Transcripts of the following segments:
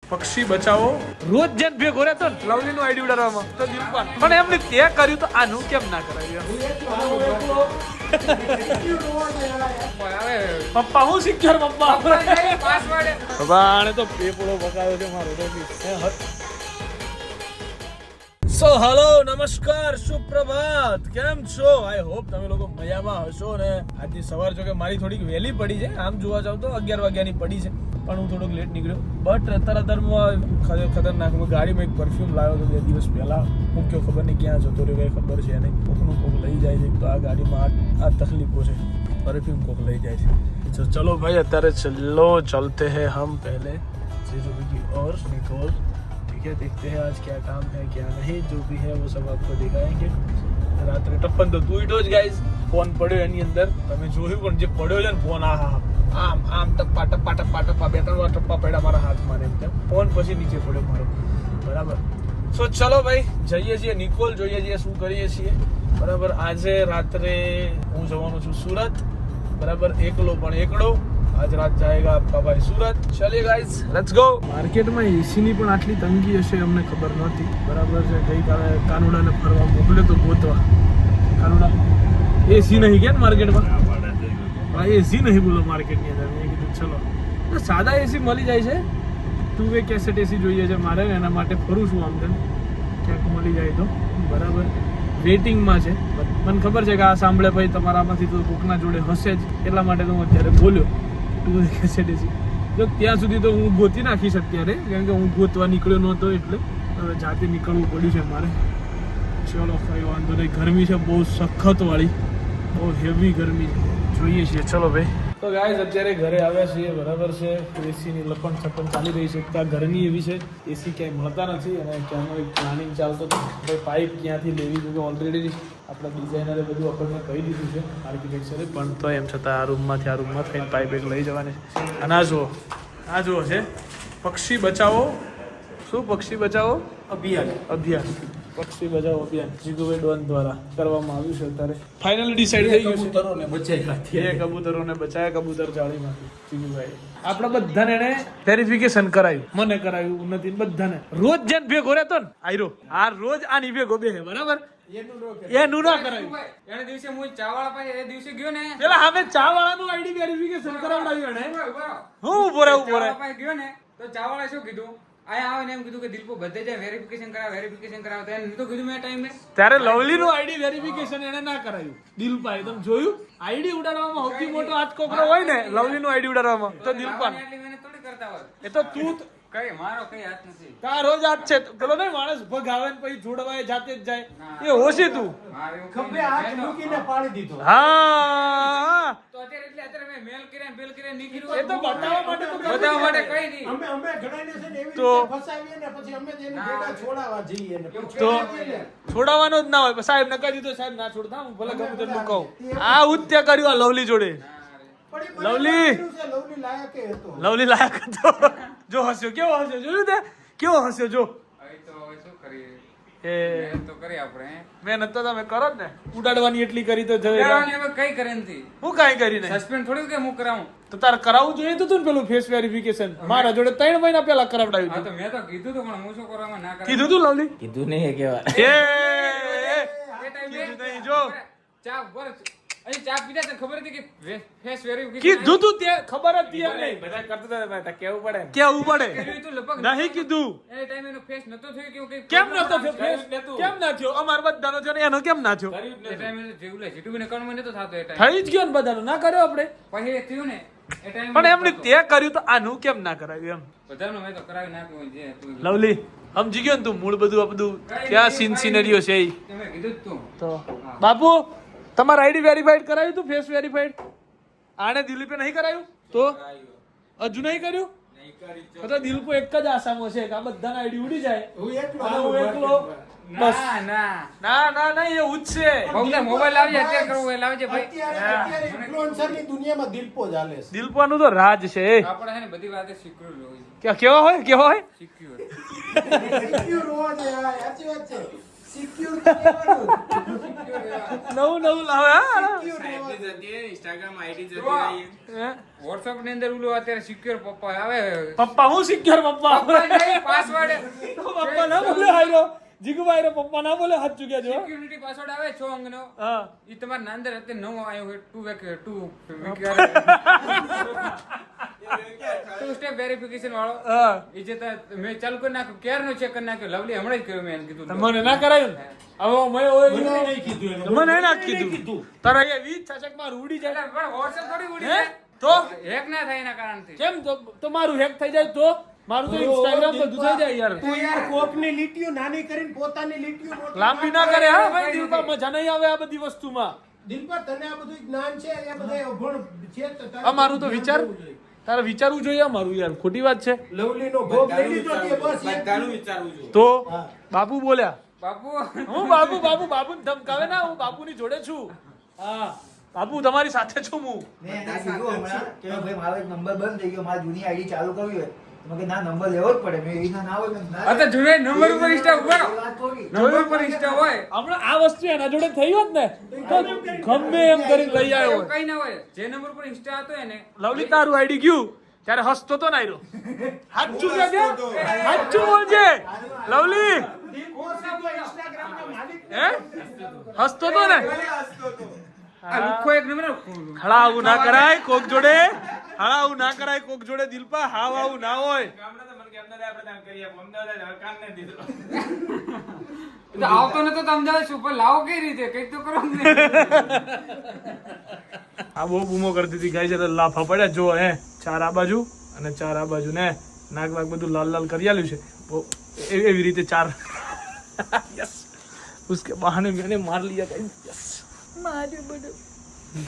પક્ષી બચાવો રોજ જેન ભેગો રહેતો ને લવલી નું આઈડી ઉડાડવામાં તો દિલપાન પણ એમને તે કર્યું તો આનું કેમ ના કરાયું પપ્પા હું સિક્યોર પપ્પા આને તો પેપડો બકાયો છે મારો સો હેલો નમસ્કાર સુપ્રભાત કેમ છો આઈ હોપ તમે લોકો મજામાં હશો ને આજની સવાર જો કે મારી થોડીક વહેલી પડી છે આમ જોવા જાવ તો 11 વાગ્યાની પડી છે પણ હું થોડોક લેટ નીકળ્યો બટ તરતરમાં ખતરનાક ગાડીમાં એક પરફ્યુમ લાવ્યો હતો 2 દિવસ પહેલા મૂક્યો ખબર નહીં ક્યાં જતો રહ્યો કઈ ખબર છે નહીં કોક લઈ જાય છે તો આ ગાડીમાં આ તકલીફો છે પરફ્यूम कोक ले जाए तो चलो भाई अत्यारे चलो चलते हैं हम पहले जीजू की और निकोल ठीक है देखते हैं आज क्या काम है क्या नहीं जो भी है वो सब आपको दिखाएंगे रात्रे टप्पन तो तू इटो ज गाइस फोन પડ્યો એની અંદર તમે જોયું પણ જે પડ્યો છે ને ફોન આમ ટપ્પા ટપ્પા ટપ્પા ટપ્પા બે ત્રણ વાર ટપ્પા પડ્યા મારા હાથમાં ને એમ ફોન પછી નીચે પડ્યો મારો બરાબર સો ચલો ભાઈ જઈએ છીએ નિકોલ જોઈએ છીએ શું કરીએ છીએ બરાબર આજે રાત્રે હું જવાનું છું સુરત બરાબર એકલો પણ એકડો આજ રાત જાયેગા આપકા ભાઈ સુરત ચલિए गाइस लेट्स गो માર્કેટમાં એસી ની પણ આટલી તંગી હશે અમને ખબર નહોતી બરાબર છે ગઈકાલે કાનુડાને ફરવા મોકલ્યો તો ગોતવા કાનુડા એસી નહીં કે માર્કેટમાં હા એસી નહીં બોલો માર્કેટની અંદર મેં કીધું ચલો સાદા એસી મળી જાય છે ટુ વે કેસેટ એસી જોઈએ છે મારે એના માટે ફરું છું આમ તેમ ક્યાંક મળી જાય તો બરાબર વેઇટિંગમાં છે મને ખબર છે કે આ સાંભળે ભાઈ તમારામાંથી તો કોકના જોડે હશે જ એટલા માટે તો હું અત્યારે બોલ્યો ટુ કેસેટ એસી જો ત્યાં સુધી તો હું ગોતી નાખીશ અત્યારે કેમ કે હું ગોતવા નીકળ્યો નહોતો એટલે હવે જાતે નીકળવું પડ્યું છે મારે ચલો કઈ વાંધો નહીં ગરમી છે બહુ સખત વાળી બહુ હેવી ગરમી જોઈએ છીએ ચલો ભાઈ તો ગાઈઝ અત્યારે ઘરે આવ્યા છીએ બરાબર છે એસીની લપણ છપણ ચાલી રહી છે ત્યાં ગરમી એવી છે એસી ક્યાંય મળતા નથી અને ક્યાંનો એક પ્લાનિંગ ચાલતો હતો ભાઈ પાઇપ ક્યાંથી લેવી જોઈએ ઓલરેડી આપણા ડિઝાઇનરે બધું આપણને કહી દીધું છે આર્કિટેક્ચરે પણ તો એમ છતાં આ રૂમમાં થઈને પાઇપ એક લઈ જવાની છે અને આ જુઓ છે પક્ષી બચાવો શું પક્ષી બચાવો અભિયાન પક્ષી બચાવો અભિયાન જીગુભાઈ ડોન દ્વારા કરવામાં આવ્યું છે અત્યારે ફાઇનલી ડિસાઈડ થઈ ગયું છે કબૂતરોને બચાયા કબૂતર જાળીમાંથી જીગુભાઈ આપણા બધાને એને વેરિફિકેશન કરાયું મને કરાયું નથી બધાને રોજ જેન ભેગો રહેતો ને આયરો આ રોજ આની ભેગો બેહે બરાબર એનું ના કરાયું એને દિવસે હું ચાવાળા પાસે એ દિવસે ગયો ને પેલા હવે ચાવાળાનું આઈડી વેરિફિકેશન કરાવડાવ્યું એને હું ઉભો રહે ગયો ને તો ચાવાળા શું કીધું આયા આવે ને એમ કીધું કે દિલપો બધે જાય વેરિફિકેશન કરાવે તો એને તો કીધું મેં ટાઈમે ત્યારે લવલી નું આઈડી વેરિફિકેશન એને ના કરાયું દિલપાએ તમે જોયું આઈડી ઉડાડવામાં સૌથી મોટો હાથ કોકરો હોય ને લવલી નું આઈડી ઉડાડવામાં તો દિલપા એટલી મહેનત થોડી કરતા હોય એ તો તું કઈ મારો કઈ હાથ નથી તારો જ હાથ છે પેલો નહીં માણસ ભગ આવે ને પછી જોડવાય જાતે જ જાય એ હોશી તું ખભે હાથ મૂકીને પાડી દીધો હા તો અત્યારે મેં મેલ કર્યા નીકળ્યું એ તો બતાવવા માટે બતાવવા માટે કઈ નહીં અમે ઘણાને છે ને એવી તો રીતે ફસાવીએ ને પછી અમે જ એની ભેગા છોડાવવા જઈએ ને પછી તો છોડાવીએ ને. છોડાવવાનો જ ના હોય સાહેબ ને કહી દીધો સાહેબ ના છોડતા હું ભલે ગમે તેટલું કહું આ ઉત્યા કર્યું આ લવલી જોડે પણ એ લવલી. કર્યું છે, લવલી લાયક એ હતો. લવલી લાયક હતો જો હસ્યો કેવો હસ્યો જોયું તે કેવો હસ્યો જો હવે તો હવે શું કરીએ એ મહેનત તો કરી આપણે મહેનત તો તમે કરો જ ને ઉડાડવાની એટલી કરી તો જવે કરાવવાની હવે કઈ કરે નથી હું કાંઈ કરી નહીં સસ્પેન્ડ થોડી કે હું કરાવું તો તારે કરાવવું જોઈએ તો તું ને પેલું ફેસ વેરિફિકેશન મારા જોડે 3 મહિના પહેલા કરાવડાવ્યું હા હતું તો મેં તો કીધું તો પણ હું શું કરવામાં ના કરાવું કીધું તું લવલી કીધું નહીં કેવા એ એ ટાઈમે કીધું નહીં જો ચા પર અહીં ચા પીધા તને ખબર હતી કે ફેસ વેરિફિકેશન કીધું તું તે ખબર હતી એમ નહીં બધા કરતા હતા કેવું પડે ને. કેવું પડે તું લગભગ નહીં કીધું એ ટાઈમે એનો ફેસ નતો થયો કે કઈ કેમ નતો થયો ફેસ કેમ ના થયો અમાર બધાનો થયો ને એનો કેમ ના થયો એ ટાઈમે જેવું લે જીટુબીને કણમાં નતો થતો એ ટાઈમે થઈ જ ગયો ને બધાનો ના કર્યો આપણે પછી એ થયું ને એ ટાઈમે પણ એમણે તે કર્યું તો આનું કેમ ના કરાવ્યું એમ બધાનું મેં તો કરાવી નાખ્યું જે તું લવલી સમજી ગયો ને તું મૂળ બધું આ બધું ક્યાં સીન સિનેરિયો છે ઈ તમે કીધું જ તું તો બાપુ તમારા આઈડી વેરીફાઈડ કરાવ્યું તું ફેસ વેરીફાઈડ આને દિલીપે નહીં કરાયું તો હજુ નહીં કર્યું તો દિલીપો એક જ આસામાં છે કે આ બધાના આઈડી ઉડી જાય હું એકલો અને હું એકલો ના ના ના એ ઉજ છે બહુ મોબાઈલ લાવજે અત્યારે કરવું એ લાવજે ભાઈ અત્યારે ઇન્ફ્લુએન્સરની દુનિયામાં દિલપો ચાલે છે. દિલપાનું તો રાજ છે આપણે છે ને બધી વાતે સિક્યોર હોય કેવા હોય સિક્યોર Secure હોવા જોઈએ, હા, સાચી વાત છે. સિક્યુર રહેવાનું. નવું લાવે હા ઇન્સ્ટાગ્રામ આઈડી જો આ હે? WhatsApp ની અંદર ઓલું અત્યારે સિક્યોર પપ્પા આવે પપ્પા હું સિક્યોર પપ્પા પાસવર્ડ પપ્પા ના બોલે હાયરો જીગુભાઈ રો પપ્પા ના બોલે હાથ ચૂક્યા જો સિક્યુરિટી પાસવર્ડ આવે 6 અંકનો હા ઈ તમારા ના અંદર અત્યારે નવો આવ્યો હોય 2 સ્ટેપ વેરિફિકેશન વાળો હા ઈ જે મેં ચાલુ કરી નાખ્યું ક્યારનો ચેક કરી નાખ્યો લવલી હમણાં જ કર્યો મેં એને કીધું મને ના કરાયું ને? હવે મેં ઓય મને નહીં કીધું એને. મને ના મને નહીં કીધું તારા એ 20 છચકમાં રૂડી જાય એટલે પણ WhatsApp થોડી ઉડી હે? જાય તો હેક ના થાય એના કારણથી કેમ તો મારું હેક થઈ જાય તો મારું તો ઇન્સ્ટાગ્રામ બધું થઈ જાય યાર તું યાર કોકની લીટીઓ નાની કરીને પોતાની લીટીઓ મોટી લાંબી ના કરે હા ભાઈ દિલમાં મજા નહીં આવે આ બધી વસ્તુમાં દિલપર તને આ બધું જ્ઞાન છે એ બધા અભણ છે તો તારે આ મારું તો જ્ઞાન વિચાર હોવું જોઈએ. તારે વિચારવું જોઈએ આ મારું યાર ખોટી વાત છે લવલીનો ભોગ લઈ લીધો તે બસ એક બધાનું વિચારવું જોઈએ. તો હા. બાપુ બોલ્યા બાપુ હું બાપુને ધમકાવે ના હું બાપુની જોડે છું હા બાપુ તમારી સાથે છું હું મેં એને કીધું હમણાં કે ભાઈ મારો એક નંબર બંધ થઈ ગયો મારી જૂની આઈડી ચાલુ કરવી હોય તો મેં કીધું ના નંબર લેવો જ પડે મેં એવી ના હોય મેં ના આ તો જૂના નંબર ઉપર ઇન્સ્ટા ઉપર એ વાત થોડી. નંબર ઉપર ઇન્સ્ટા હોય હમણાં આ વસ્તુ એના જોડે થઈ હોત ને તો ગમે એમ કરીને લઈ આવ્યો એવું હોત. કઈ ના હોય જે નંબર પર ઇન્સ્ટા હતો એને લવલી તારું આઈડી ગયું ત્યારે હસતો તો નાયરો હાચું કે હાચું બોલજે લવલી ઇન્સ્ટાગ્રામના માલિક હે હસતો તો ને આ લુખો એક નંબર હળા આવું ના કરાય કોક જોડે હળા આવું ના કરાય કોક જોડે દિલપા હાવ આવું ના હોય તો આવતો નતો તો અમદાવાદ સુપર લાવો કઈ રીતે કઈક તો કરો ને આ બહુ બૂમો કરતી હતી ગાય છે લાફા પડ્યા જો હે ચાર આ બાજુ અને ચાર આ બાજુ ને નાક વાક બધું લાલ લાલ કરી આલ્યું છે બહુ એવી રીતે ચાર યસ उसके बहाने मैंने मार लिया गाइस यस માર્યું બધું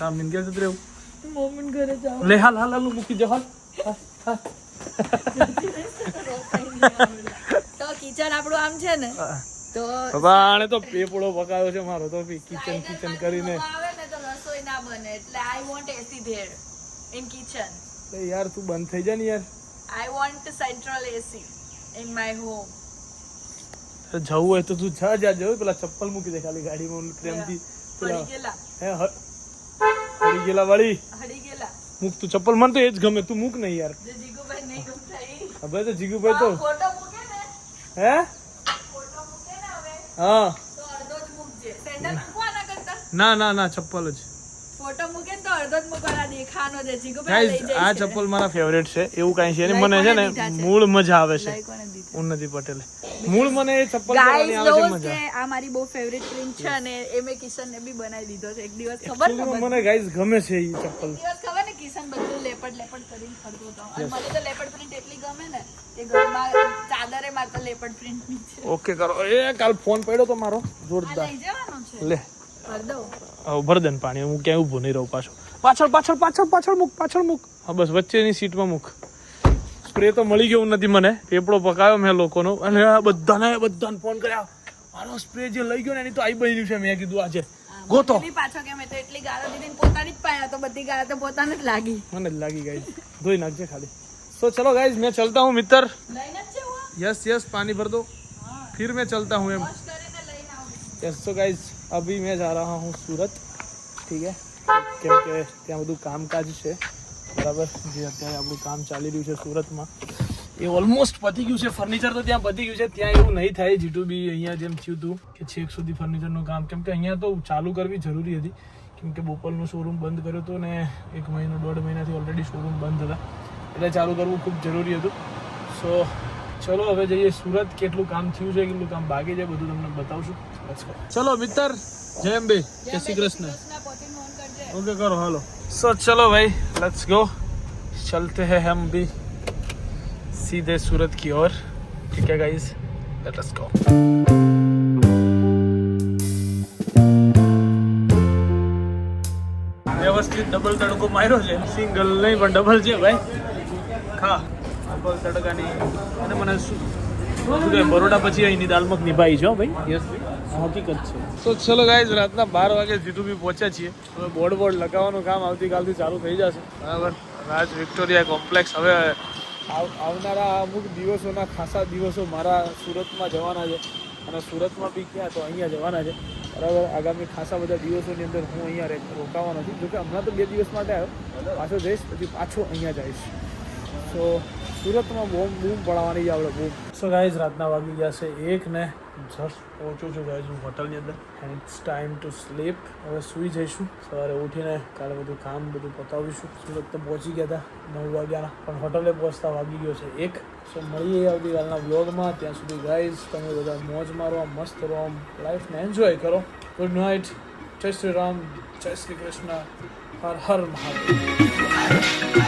તા મિન ગયા જત રહ્યો મોમન ઘરે જાઓ લે હાલ હાલ હાલ મૂકી દે હાલ તો કિચન આપણું આમ છે ને તો બાબા આને તો પેપડો પકાયો છે મારો તો કિચન કિચન કરીને આવે ને તો રસોઈ ના બને એટલે I want AC there in kitchen લે યાર તું બંધ થઈ જા ને યાર I want central AC in my home જવું હોય તો તું જા જવું પેલા ચપ્પલ મૂકી દે ખાલી ગાડીમાં પ્રેમથી પેલા હળી ગયેલા હે હળી ગયેલા વાળી હળી ગયેલા મૂક તું ચપ્પલ મને તો એ જ ગમે તું મૂક નહીં યાર જે જીગુભાઈ નહીં ગમતા ઈ. હવે તો જીગુભાઈ તો ફોટો મૂકે ને હે ફોટો મૂકે ને હવે હા તો અડધો જ મૂકજે સેન્ડલ મૂકવાના કરતા ના ચપ્પલ જ ફોટો મૂકે ને તો અડધો જ મૂકવાના દેખાનો છે જીગુભાઈ લઈ ગાઈઝ જાય આ છે. ચપ્પલ મારા ફેવરેટ છે એવું કાંઈ છે ને લાઈક મને છે ને કોને દીધા છે? મૂળ મજા આવે છે લાઈ કોને દીધા? ઉન્નતિ પટેલે મૂળ મને એ ચપ્પલ પહેરવાની ગાઈસ આવે છે નોઝ મજા કે આ મારી બહુ ફેવરેટ પ્રિન્ટ છે અને એ મેં કિશનને બી બનાવી દીધો છે એક દિવસ ખબર Actually ખબર મને ગાઈઝ ગમે છે એ ચપ્પલ દિવસ ખબર ને કિશન બધું લેપડ કરીને ફરતો હતો અને મને તો લેપડ પ્રિન્ટ એટલી ગમે ને કે ઘરમાં ચાદરે માં તો લેપડ પ્રિન્ટ ની છે ઓકે કરો એ કાલ ફોન પડ્યો તો મારો આ જોરદાર લઈ જવાનો છે લે ભર દઉં ભરદન પાણી હું ક્યાંય ઊભો નહીં રહું પાછળ મૂક હા બસ વચ્ચેની સીટમાં મૂક સ્પ્રે તો મળી ગયો નથી મને પેપડો પકાયો મેં લોકોનો અને આ બધાને ફોન કર્યા મારો સ્પ્રે જે લઈ ગયો ને એની તો આઈ બન્યું છે મેં કીધું આજે ગોતો પેલી પાછો કે મેં તો એટલી ગાળો દીધી ને પોતાની જ પાયા તો બધી ગાળો તો પોતાને જ લાગી મને જ લાગી ગાઈસ ધોઈ નાખજે ખાલી तो चलो गाइज मैं चलता हूँ मित्र લઈને જ છે હું यस पानी भर दो फिर मैं चलता हूँ एम વોશ કરીને લઈને આવું यस तो गाइज अभी मैं जा रहा हूँ सूरत ठीक है કેમકે ત્યાં બધું કામકાજ છે બરાબર જે અત્યારે આપણું કામ ચાલી રહ્યું છે સુરતમાં એ ઓલમોસ્ટ પતી ગયું છે ફર્નિચર તો ત્યાં પતી ગયું છે ત્યાં એવું નહીં થાય જીટુ બી અહીંયા જેમ થયું હતું કે છેક સુધી ફર્નિચરનું કામ કેમ કે અહીંયા તો ચાલુ કરવી જરૂરી હતી કેમ કે બોપલનો શોરૂમ બંધ કર્યો હતો ને 1 મહિનો 1.5 મહિનાથી ઓલરેડી શોરૂમ બંધ હતા એટલે ચાલુ કરવું ખૂબ જરૂરી હતું સો ચલો હવે જઈએ સુરત કેટલું કામ થયું છે કેટલું કામ બાકી છે બધું તમને બતાવશું ચલો મિત્ર જય અંબે જય શ્રી કૃષ્ણ પોતી ફોન કરજે ओके करो हेलो सो चलो भाई लेट्स गो चलते हैं हम भी सीधे सूरत की ओर ठीक है गाइस लेट्स गो व्यवस्थित डबल तड़को मार्यो છે સિંગલ નહીં પણ ડબલ છે ભાઈ ખા ડબલ તડકાની અને મને શું કે બરોડા પછી અહીંની દાલ મખની ભાઈ છે હો ભાઈ યસ હકીકત છે તો ચલો ગાઈઝ રાતના 12 વાગે જીતુ બી પહોંચ્યા છીએ હવે બોર્ડ લગાવવાનું કામ આવતીકાલથી ચાલુ થઈ જશે બરાબર રાજ વિક્ટોરિયા કોમ્પ્લેક્સ હવે આવનારા અમુક દિવસોના ખાસા દિવસો મારા સુરતમાં જવાના છે અને સુરતમાં બી ક્યાં તો અહીંયા જવાના છે બરાબર. આગામી ખાસા બધા દિવસોની અંદર હું અહીંયા રોકાવાનો છું. જોકે હમણાં તો 2 દિવસ માટે આવ્યો, પાછો જઈશ પછી પાછો અહીંયા જઈશ. સો સુરતમાં બૂમ પડાવવાની જ આપણે બૂમ. સો ગાઈઝ રાતના વાગી ગયા છે 1 ને જસ્ટ પહોંચું છું ગાઈઝ હું હોટલની અંદર and it's time to sleep. હવે સૂઈ જઈશું, સવારે ઉઠીને કાલે બધું કામ બધું પતાવીશું. સુરત તો પહોંચી ગયા હતા 9 વાગ્યાના, પણ હોટલે પહોંચતા વાગી ગયો છે 1. સો મળીએ આવતીકાલના વ્લોગમાં. ત્યાં સુધી ગાઈઝ તમે બધા મોજ મારો, મસ્ત રહો, લાઈફને એન્જોય કરો. ગુડ નાઇટ, જય શ્રી રામ, જય શ્રી કૃષ્ણ, હર હર મહાદેવ.